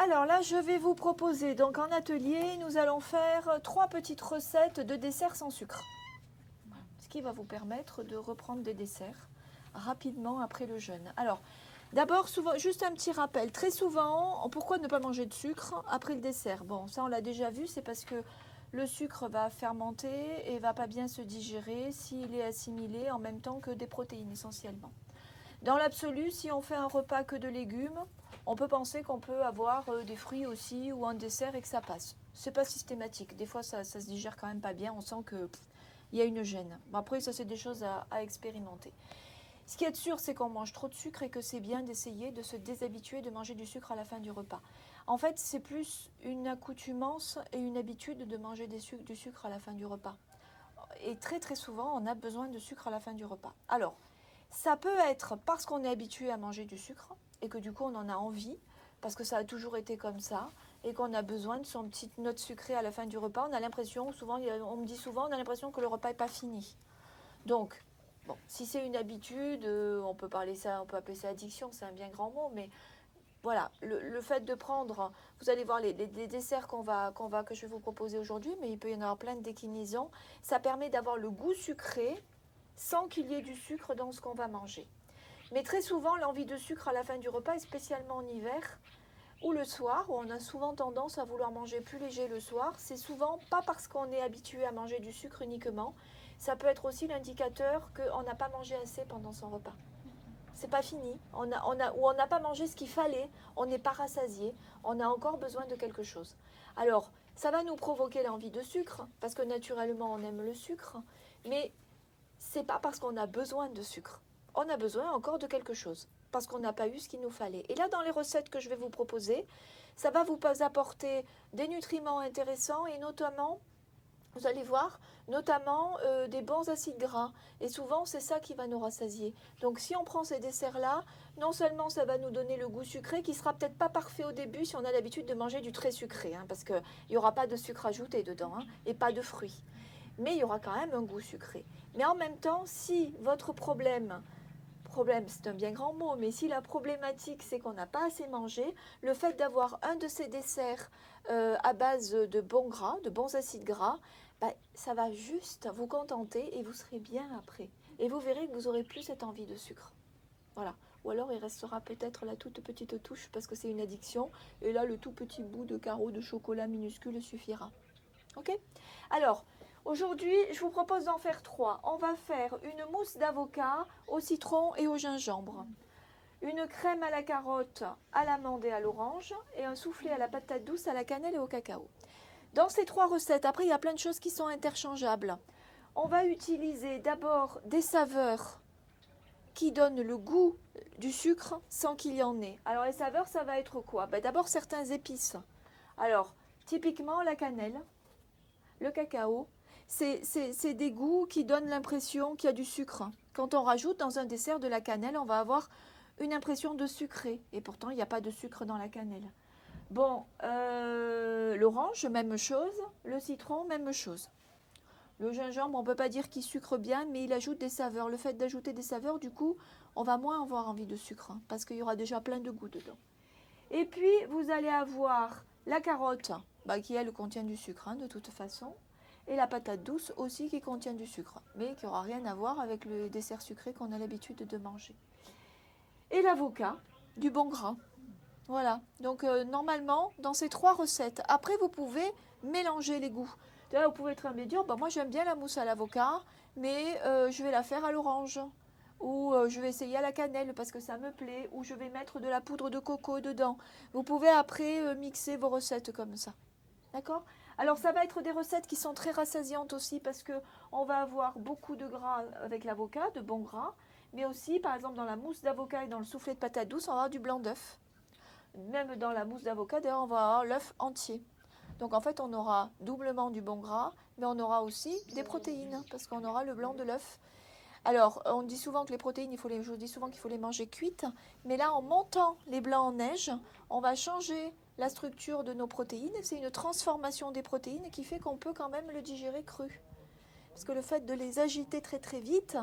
Alors là, je vais vous proposer, donc en atelier, nous allons faire 3 petites recettes de desserts sans sucre. Ce qui va vous permettre de reprendre des desserts rapidement après le jeûne. Alors, d'abord, souvent, juste un petit rappel. Très souvent, pourquoi ne pas manger de sucre après le dessert? Bon, ça on l'a déjà vu, c'est parce que le sucre va fermenter et va pas bien se digérer s'il est assimilé en même temps que des protéines essentiellement. Dans l'absolu, si on fait un repas que de légumes, on peut penser qu'on peut avoir des fruits aussi ou un dessert et que ça passe. C'est pas systématique. Des fois, ça se digère quand même pas bien. On sent que il y a une gêne. Bon, après, ça c'est des choses à expérimenter. Ce qui est sûr, c'est qu'on mange trop de sucre et que c'est bien d'essayer de se déshabituer de manger du sucre à la fin du repas. En fait, c'est plus une accoutumance et une habitude de manger du sucre à la fin du repas. Et très très souvent, on a besoin de sucre à la fin du repas. Alors, ça peut être parce qu'on est habitué à manger du sucre et que du coup on en a envie, parce que ça a toujours été comme ça, et qu'on a besoin de son petite note sucrée à la fin du repas. On a l'impression, souvent, on me dit souvent, on a l'impression que le repas n'est pas fini. Donc, bon, si c'est une habitude, on peut appeler ça addiction, c'est un bien grand mot, mais voilà, le fait de prendre, vous allez voir les desserts que je vais vous proposer aujourd'hui, mais il peut y en avoir plein de déclinaisons. Ça permet d'avoir le goût sucré sans qu'il y ait du sucre dans ce qu'on va manger. Mais très souvent, l'envie de sucre à la fin du repas, et spécialement en hiver ou le soir, où on a souvent tendance à vouloir manger plus léger le soir, c'est souvent pas parce qu'on est habitué à manger du sucre uniquement, ça peut être aussi l'indicateur qu'on n'a pas mangé assez pendant son repas. C'est pas fini, ou on n'a pas mangé ce qu'il fallait, on n'est pas rassasié, on a encore besoin de quelque chose. Alors, ça va nous provoquer l'envie de sucre, parce que naturellement on aime le sucre, mais c'est pas parce qu'on a besoin de sucre. On a besoin encore de quelque chose, parce qu'on n'a pas eu ce qu'il nous fallait. Et là, dans les recettes que je vais vous proposer, ça va vous apporter des nutriments intéressants et notamment, vous allez voir, notamment des bons acides gras. Et souvent, c'est ça qui va nous rassasier. Donc, si on prend ces desserts-là, non seulement ça va nous donner le goût sucré, qui sera peut-être pas parfait au début si on a l'habitude de manger du très sucré, hein, parce qu'il n'y aura pas de sucre ajouté dedans, hein, et pas de fruits. Mais il y aura quand même un goût sucré. Mais en même temps, si votre problème c'est un bien grand mot, mais si la problématique c'est qu'on n'a pas assez mangé, le fait d'avoir un de ces desserts à base de bons gras, de bons acides gras, bah, ça va juste vous contenter et vous serez bien après. Et vous verrez que vous n'aurez plus cette envie de sucre. Voilà. Ou alors il restera peut-être la toute petite touche parce que c'est une addiction. Et là, le tout petit bout de carreau de chocolat minuscule suffira. Ok? Alors, aujourd'hui, je vous propose d'en faire 3. On va faire une mousse d'avocat au citron et au gingembre, une crème à la carotte, à l'amande et à l'orange, et un soufflé à la patate douce, à la cannelle et au cacao. Dans ces 3 recettes, après, il y a plein de choses qui sont interchangeables. On va utiliser d'abord des saveurs qui donnent le goût du sucre sans qu'il y en ait. Alors, les saveurs, ça va être quoi? D'abord, certains épices. Alors, typiquement, la cannelle, le cacao, c'est des goûts qui donnent l'impression qu'il y a du sucre. Quand on rajoute dans un dessert de la cannelle, on va avoir une impression de sucré. Et pourtant, il n'y a pas de sucre dans la cannelle. Bon, l'orange, même chose. Le citron, même chose. Le gingembre, on ne peut pas dire qu'il sucre bien, mais il ajoute des saveurs. Le fait d'ajouter des saveurs, du coup, on va moins avoir envie de sucre, hein, parce qu'il y aura déjà plein de goûts dedans. Et puis, vous allez avoir la carotte, qui elle contient du sucre, hein, de toute façon. Et la patate douce aussi qui contient du sucre, mais qui n'aura rien à voir avec le dessert sucré qu'on a l'habitude de manger. Et l'avocat, du bon gras. Voilà, donc normalement, dans ces 3 recettes, après vous pouvez mélanger les goûts. Là, vous pouvez très bien dire, moi j'aime bien la mousse à l'avocat, mais je vais la faire à l'orange. Ou je vais essayer à la cannelle parce que ça me plaît, ou je vais mettre de la poudre de coco dedans. Vous pouvez après mixer vos recettes comme ça. D'accord? Alors ça va être des recettes qui sont très rassasiantes aussi parce que on va avoir beaucoup de gras avec l'avocat, de bons gras, mais aussi par exemple dans la mousse d'avocat et dans le soufflé de patate douce, on va avoir du blanc d'œuf. Même dans la mousse d'avocat, d'ailleurs, on va avoir l'œuf entier. Donc en fait, on aura doublement du bon gras, mais on aura aussi des protéines parce qu'on aura le blanc de l'œuf. Alors, on dit souvent que les protéines, je vous dis souvent qu'il faut les manger cuites, mais là, en montant les blancs en neige, on va changer la structure de nos protéines. C'est une transformation des protéines qui fait qu'on peut quand même le digérer cru. Parce que le fait de les agiter très très vite,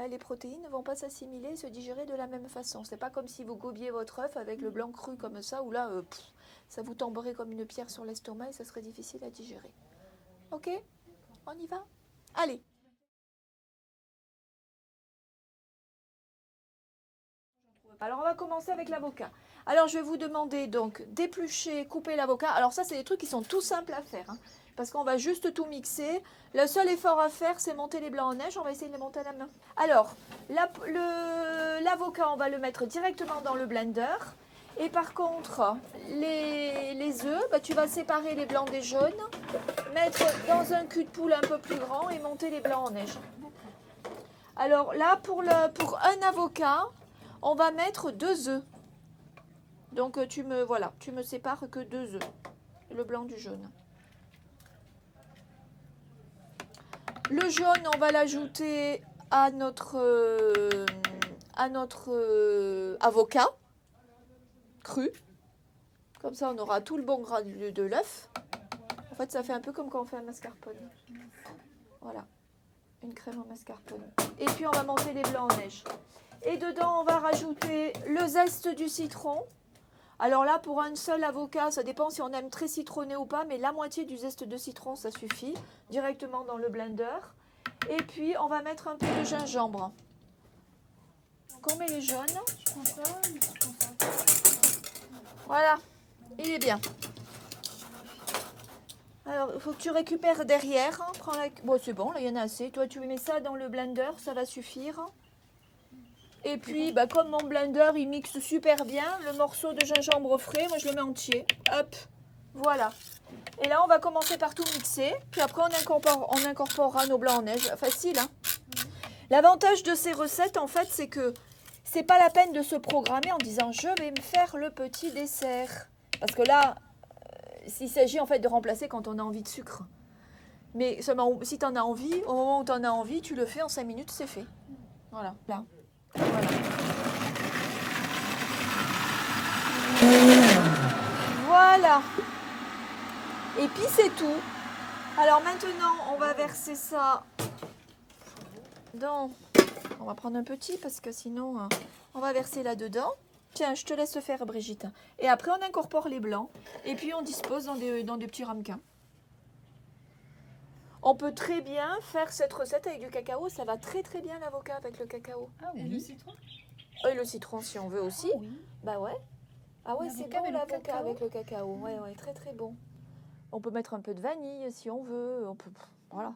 les protéines ne vont pas s'assimiler et se digérer de la même façon. C'est pas comme si vous gobiez votre œuf avec le blanc cru comme ça, où là, Ça vous tomberait comme une pierre sur l'estomac et ça serait difficile à digérer. Ok? On y va? Allez. Alors, on va commencer avec l'avocat. Alors, je vais vous demander donc d'éplucher, couper l'avocat. Alors, ça, c'est des trucs qui sont tout simples à faire, hein, parce qu'on va juste tout mixer. Le seul effort à faire, c'est monter les blancs en neige. On va essayer de les monter à la main. Alors, l'avocat, on va le mettre directement dans le blender. Et par contre, les œufs, bah, tu vas séparer les blancs des jaunes, mettre dans un cul de poule un peu plus grand et monter les blancs en neige. Alors là, pour un avocat, on va mettre 2 œufs. Donc tu me sépares que 2 œufs, le blanc du jaune. Le jaune, on va l'ajouter à notre avocat cru. Comme ça, on aura tout le bon gras de l'œuf. En fait, ça fait un peu comme quand on fait un mascarpone. Voilà, une crème au mascarpone. Et puis, on va monter les blancs en neige. Et dedans, on va rajouter le zeste du citron. Alors là, pour un seul avocat, ça dépend si on aime très citronné ou pas, mais la moitié du zeste de citron, ça suffit. Directement dans le blender. Et puis, on va mettre un peu de gingembre. Donc, on met les jaunes. Je prends ça, je prends ça. Voilà, il est bien. Alors, il faut que tu récupères derrière. Hein. Bon, c'est bon, là, il y en a assez. Toi, tu mets ça dans le blender, ça va suffire. Et puis, bah, comme mon blender, il mixe super bien, le morceau de gingembre frais, moi, je le mets entier. Hop, voilà. Et là, on va commencer par tout mixer. Puis après, on incorporera nos blancs en neige. Facile, hein. L'avantage de ces recettes, en fait, c'est que c'est pas la peine de se programmer en disant « je vais me faire le petit dessert ». Parce que là, il s'agit en fait de remplacer quand on a envie de sucre. Mais seulement, si tu en as envie, au moment où tu en as envie, tu le fais en 5 minutes, c'est fait. Voilà, là. Voilà. Voilà. Et puis c'est tout. Alors maintenant, on va verser ça dans... On va prendre un petit parce que sinon, on va verser là-dedans. Tiens, je te laisse faire, Brigitte. Et après, on incorpore les blancs. Et puis, on dispose dans des petits ramequins. On peut très bien faire cette recette avec du cacao. Ça va très très bien l'avocat avec le cacao. Ah oui. Et le citron? Et le citron si on veut aussi. Ah, oui. Bah ouais. Ah ouais, c'est bon l'avocat cacao. avec le cacao. Ouais, ouais, très très bon. On peut mettre un peu de vanille si on veut. On peut... Voilà.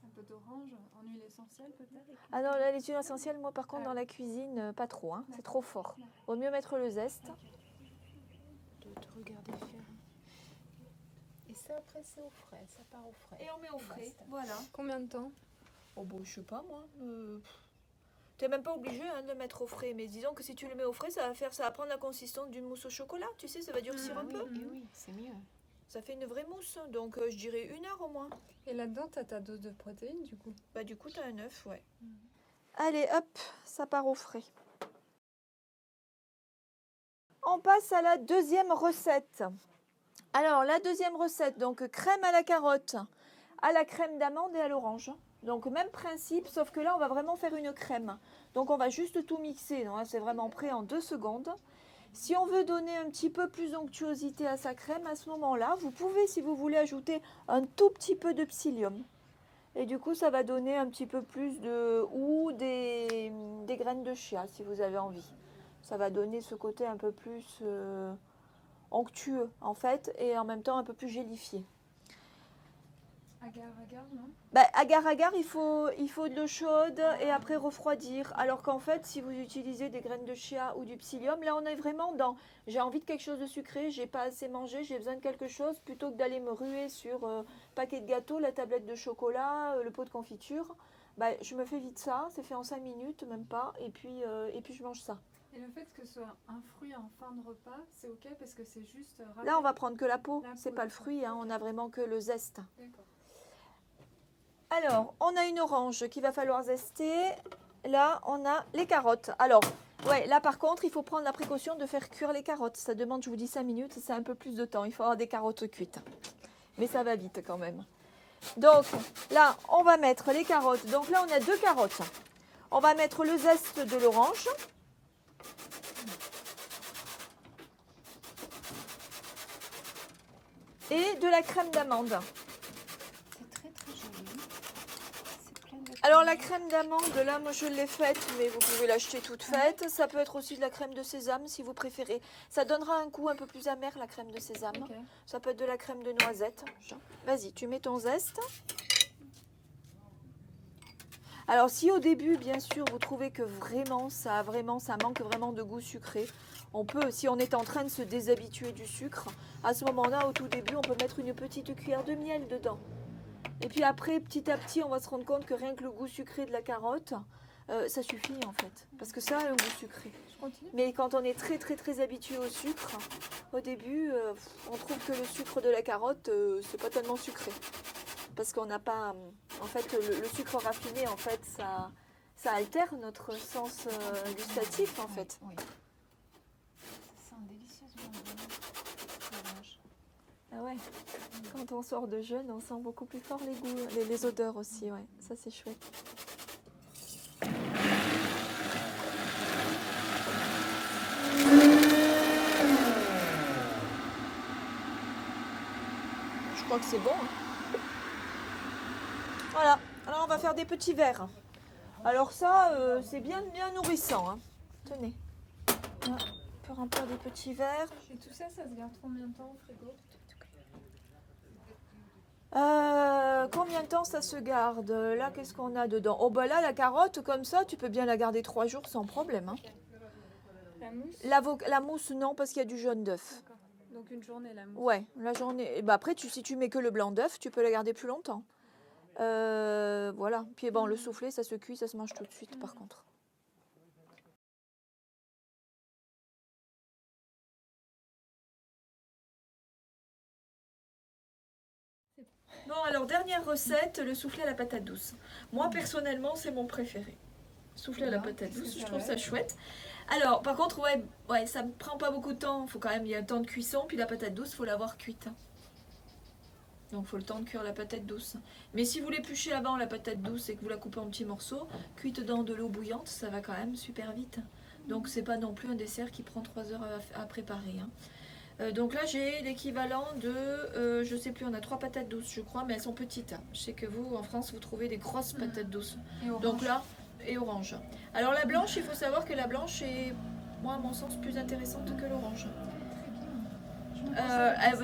Un peu d'orange en huile essentielle peut-être? Ah non, là, les huiles essentielles, moi par contre dans la cuisine, pas trop. Hein. C'est trop fort. Vaut mieux mettre le zeste. De regarder faire. Et ça après c'est au frais, ça part au frais. Et on met au frais, voilà. Combien de temps? Oh bon, je sais pas moi. T'es même pas obligé hein, de le mettre au frais, mais disons que si tu le mets au frais, ça va prendre la consistance d'une mousse au chocolat. Tu sais, ça va durcir un peu. Et oui, c'est mieux. Ça fait une vraie mousse, donc je dirais 1 heure au moins. Et là-dedans, tu as ta dose de protéines du coup? Bah du coup, tu as un œuf, ouais. Allez, hop, ça part au frais. On passe à la deuxième recette. Alors, la deuxième recette, donc crème à la carotte, à la crème d'amande et à l'orange. Donc, même principe, sauf que là, on va vraiment faire une crème. Donc, on va juste tout mixer. Donc, là, c'est vraiment prêt en 2 secondes. Si on veut donner un petit peu plus d'onctuosité à sa crème, à ce moment-là, vous pouvez, si vous voulez, ajouter un tout petit peu de psyllium. Et du coup, ça va donner un petit peu plus de... ou des graines de chia, si vous avez envie. Ça va donner ce côté un peu plus onctueux, en fait, et en même temps un peu plus gélifié. Agar-agar, non? Bah, agar-agar, il faut de l'eau chaude et après refroidir. Alors qu'en fait, si vous utilisez des graines de chia ou du psyllium, là, on est vraiment dans j'ai envie de quelque chose de sucré, j'ai pas assez mangé, j'ai besoin de quelque chose, plutôt que d'aller me ruer sur paquet de gâteaux, la tablette de chocolat, le pot de confiture. Bah, je me fais vite ça, c'est fait en 5 minutes, même pas, et puis je mange ça. Et le fait que ce soit un fruit en fin de repas, c'est ok parce que c'est juste râpé. Là, on va prendre que la peau, c'est pas le d'accord. fruit, hein, on a vraiment que le zeste. D'accord. Alors, on a une orange qu'il va falloir zester. Là, on a les carottes. Alors, ouais, là par contre, il faut prendre la précaution de faire cuire les carottes. Ça demande, je vous dis, 5 minutes, c'est un peu plus de temps. Il faut avoir des carottes cuites. Mais ça va vite quand même. Donc, là, on va mettre les carottes. Donc là, on a 2 carottes. On va mettre le zeste de l'orange. et de la crème d'amande. C'est très très joli. C'est plein de Alors la crème d'amande, là moi je l'ai faite, mais vous pouvez l'acheter toute faite. Ça peut être aussi de la crème de sésame si vous préférez. Ça donnera un goût un peu plus amer, la crème de sésame. Ok. Ça peut être de la crème de noisette. Vas-y, tu mets ton zeste. Alors si au début, bien sûr, vous trouvez que ça manque vraiment de goût sucré, on peut, si on est en train de se déshabituer du sucre, à ce moment-là, au tout début, on peut mettre une petite cuillère de miel dedans. Et puis après, petit à petit, on va se rendre compte que rien que le goût sucré de la carotte, ça suffit en fait. Parce que ça a un goût sucré. Je continue. Mais quand on est très très très habitué au sucre, au début, on trouve que le sucre de la carotte, c'est pas tellement sucré. Parce qu'on n'a pas... En fait, le sucre raffiné, en fait, ça altère notre sens gustatif, en fait. Oui. Ça sent délicieusement bon. L'orange. Ah ouais. Quand on sort de jeûne, on sent beaucoup plus fort les goûts, les odeurs aussi, ouais. Ça, c'est chouette. Je crois que c'est bon, hein. Voilà, alors on va faire des petits verres. Alors ça, c'est bien nourrissant, hein. Tenez. Là, on peut remplir des petits verres. Et tout ça, ça se garde combien de temps au frigo? Combien de temps ça se garde? Là, qu'est-ce qu'on a dedans? Oh bah là, la carotte, comme ça, tu peux bien la garder 3 jours sans problème, hein. La mousse? La mousse, non, parce qu'il y a du jaune d'œuf. D'accord. Donc une journée la mousse. Ouais, la journée. Et bah après, si tu mets que le blanc d'œuf, tu peux la garder plus longtemps. Voilà. Puis bon, le soufflé, ça se cuit, ça se mange tout de suite, par contre. Bon, alors, dernière recette, le soufflé à la patate douce. Moi, personnellement, c'est mon préféré. Soufflé à la patate douce, je trouve ça chouette. Alors, par contre, ouais, ça ne prend pas beaucoup de temps. Faut quand même, il y a un temps de cuisson. Puis la patate douce, il faut l'avoir cuite. Donc, il faut le temps de cuire la patate douce. Mais si vous l'épluchez avant la patate douce et que vous la coupez en petits morceaux, cuite dans de l'eau bouillante, ça va quand même super vite. Donc, c'est pas non plus un dessert qui prend 3 heures à préparer, hein. Donc là, j'ai l'équivalent de, je sais plus, on a 3 patates douces, je crois, mais elles sont petites. Je sais que vous, en France, vous trouvez des grosses patates douces. Et orange. Donc là, et orange. Alors la blanche, il faut savoir que la blanche est, moi, à mon sens, plus intéressante que l'orange.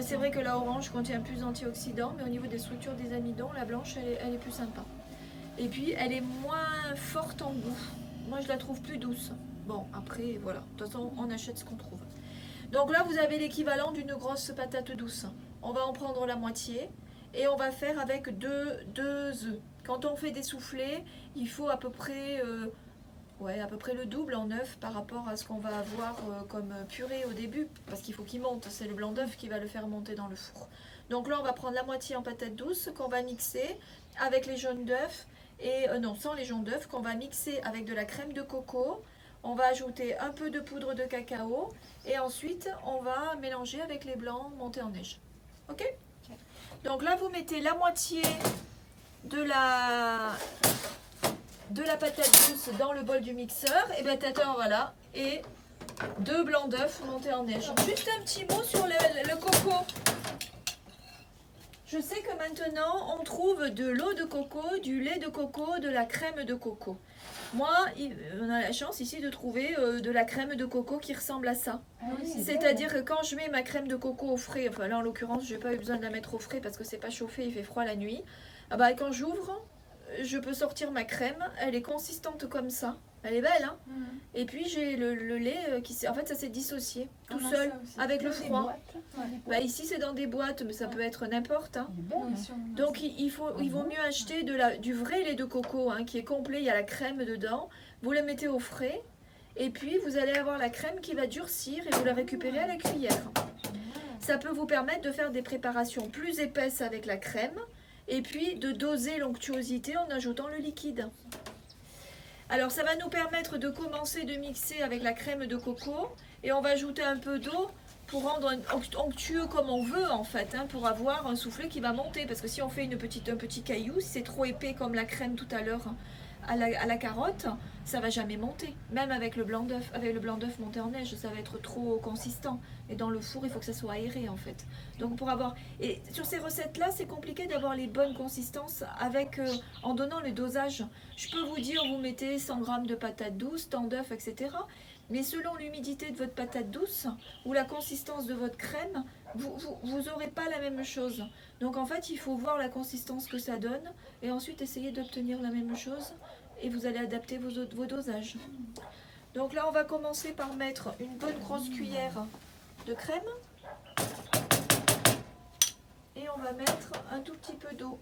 C'est vrai que la orange contient plus d'antioxydants, mais au niveau des structures des amidons, la blanche, elle est plus sympa. Et puis, elle est moins forte en goût. Moi, je la trouve plus douce. Bon, après, voilà. De toute façon, on achète ce qu'on trouve. Donc là, vous avez l'équivalent d'une grosse patate douce. On va en prendre la moitié et on va faire avec deux œufs. Quand on fait des soufflés, il faut à peu près le double en œufs par rapport à ce qu'on va avoir comme purée au début, parce qu'il faut qu'il monte. C'est le blanc d'œuf qui va le faire monter dans le four. Donc là, on va prendre la moitié en patate douce qu'on va mixer avec les jaunes d'œufs et non, sans les jaunes d'œufs, qu'on va mixer avec de la crème de coco. On va ajouter un peu de poudre de cacao et ensuite on va mélanger avec les blancs montés en neige. Ok? Donc là vous mettez la moitié de la patate douce dans le bol du mixeur et voilà, et 2 blancs d'œufs montés en neige. Juste un petit mot sur le coco. Je sais que maintenant on trouve de l'eau de coco, du lait de coco, de la crème de coco. Moi, on a la chance ici de trouver de la crème de coco qui ressemble à ça. C'est-à-dire que quand je mets ma crème de coco au frais, enfin là en l'occurrence, je n'ai pas eu besoin de la mettre au frais parce que c'est pas chauffé, il fait froid la nuit. Ah bah, quand j'ouvre, je peux sortir ma crème, elle est consistante comme ça. Elle est belle, hein. Et puis j'ai le lait qui en fait ça s'est dissocié tout seul avec le froid. Bah, ici c'est dans des boîtes, mais ça peut être n'importe, hein. Donc il vaut mieux acheter du vrai lait de coco, hein, qui est complet, il y a la crème dedans. Vous le mettez au frais et puis vous allez avoir la crème qui va durcir et vous la récupérez à la cuillère. Ça peut vous permettre de faire des préparations plus épaisses avec la crème et puis de doser l'onctuosité en ajoutant le liquide. Alors ça va nous permettre de commencer de mixer avec la crème de coco et on va ajouter un peu d'eau pour rendre onctueux comme on veut en fait, hein, pour avoir un soufflé qui va monter. Parce que si on fait un petit caillou, si c'est trop épais comme la crème tout à l'heure, à la carotte, ça va jamais monter. Même avec le blanc d'œuf. Avec le blanc d'œuf monté en neige, ça va être trop consistant. Et dans le four, il faut que ça soit aéré en fait. Donc pour avoir... Et sur ces recettes-là, c'est compliqué d'avoir les bonnes consistances avec, en donnant le dosage. Je peux vous dire, vous mettez 100 g de patates douces, tant d'œufs, etc. Mais selon l'humidité de votre patate douce ou la consistance de votre crème, vous n'aurez pas la même chose. Donc en fait, il faut voir la consistance que ça donne et ensuite essayer d'obtenir la même chose et vous allez adapter vos dosages. Donc là, on va commencer par mettre une bonne grosse cuillère de crème et on va mettre un tout petit peu d'eau.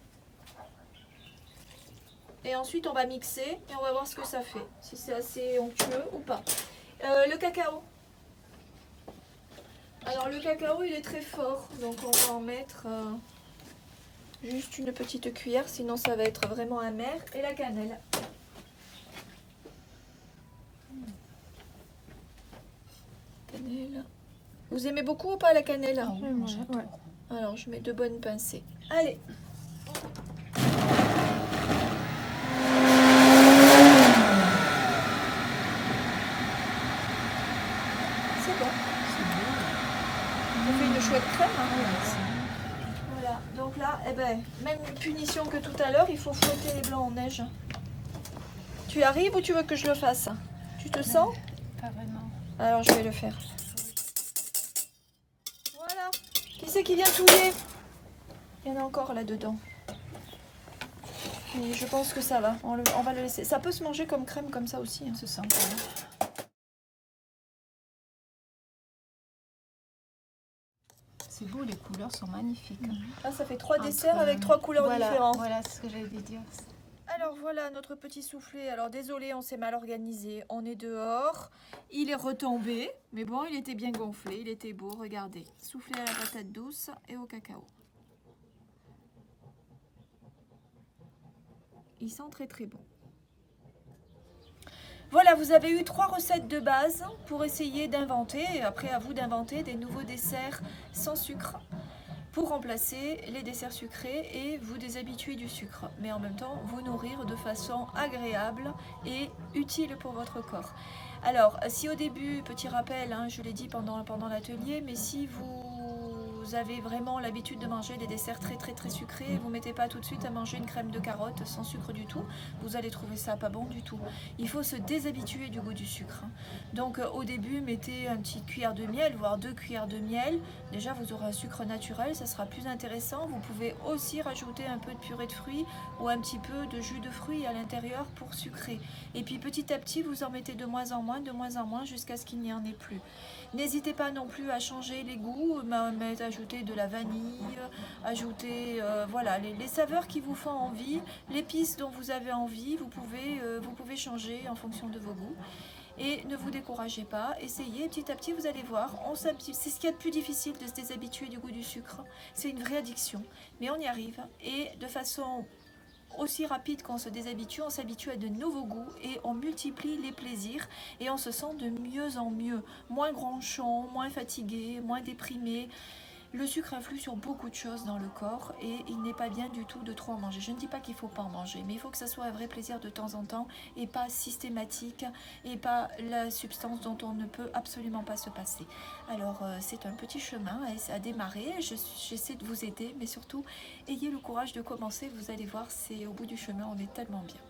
Et ensuite, on va mixer et on va voir ce que ça fait, si c'est assez onctueux ou pas. Le cacao. Alors le cacao il est très fort, donc on va en mettre juste une petite cuillère, sinon ça va être vraiment amer. Et la cannelle. Cannelle. Vous aimez beaucoup ou pas la cannelle? Ouais. Alors je mets 2 bonnes pincées. Allez. Chouette crème. Voilà, donc là, eh ben, même punition que tout à l'heure, il faut fouetter les blancs en neige. Tu arrives ou tu veux que je le fasse? Tu te sens? Pas vraiment. Alors je vais le faire. Voilà. Qui c'est qui vient touiller? Il y en a encore là-dedans. Mais je pense que ça va. On va le laisser. Ça peut se manger comme crème comme ça aussi. Hein. C'est sympa. C'est beau, les couleurs sont magnifiques. Là, ça fait 3 desserts avec 3 couleurs différentes. Voilà ce que j'allais dire. Alors voilà notre petit soufflé. Alors désolé, on s'est mal organisé. On est dehors. Il est retombé. Mais bon, il était bien gonflé. Il était beau. Regardez. Soufflé à la patate douce et au cacao. Il sent très très bon. Voilà, vous avez eu 3 recettes de base pour essayer d'inventer, après à vous d'inventer des nouveaux desserts sans sucre pour remplacer les desserts sucrés et vous déshabituer du sucre, mais en même temps vous nourrir de façon agréable et utile pour votre corps. Alors, si au début, petit rappel, hein, je l'ai dit pendant l'atelier, mais si vous avez vraiment l'habitude de manger des desserts très sucrés, vous ne mettez pas tout de suite à manger une crème de carotte sans sucre du tout, vous allez trouver ça pas bon du tout. Il faut se déshabituer du goût du sucre. Donc au début, mettez une petite cuillère de miel, voire 2 cuillères de miel. Déjà, vous aurez un sucre naturel, ça sera plus intéressant. Vous pouvez aussi rajouter un peu de purée de fruits ou un petit peu de jus de fruits à l'intérieur pour sucrer. Et puis petit à petit, vous en mettez de moins en moins jusqu'à ce qu'il n'y en ait plus. N'hésitez pas non plus à changer les goûts, ajouter de la vanille, ajouter voilà, les saveurs qui vous font envie, l'épice dont vous avez envie, vous pouvez changer en fonction de vos goûts. Et ne vous découragez pas, essayez petit à petit, vous allez voir, c'est ce qu'il y a de plus difficile de se déshabituer du goût du sucre, c'est une vraie addiction, mais on y arrive et de façon aussi rapide qu'on se déshabitue, on s'habitue à de nouveaux goûts et on multiplie les plaisirs et on se sent de mieux en mieux, moins gronchon, moins fatigué, moins déprimé. Le sucre influe sur beaucoup de choses dans le corps et il n'est pas bien du tout de trop en manger. Je ne dis pas qu'il ne faut pas en manger, mais il faut que ça soit un vrai plaisir de temps en temps et pas systématique et pas la substance dont on ne peut absolument pas se passer. Alors c'est un petit chemin à démarrer, j'essaie de vous aider, mais surtout ayez le courage de commencer, vous allez voir, c'est au bout du chemin, on est tellement bien.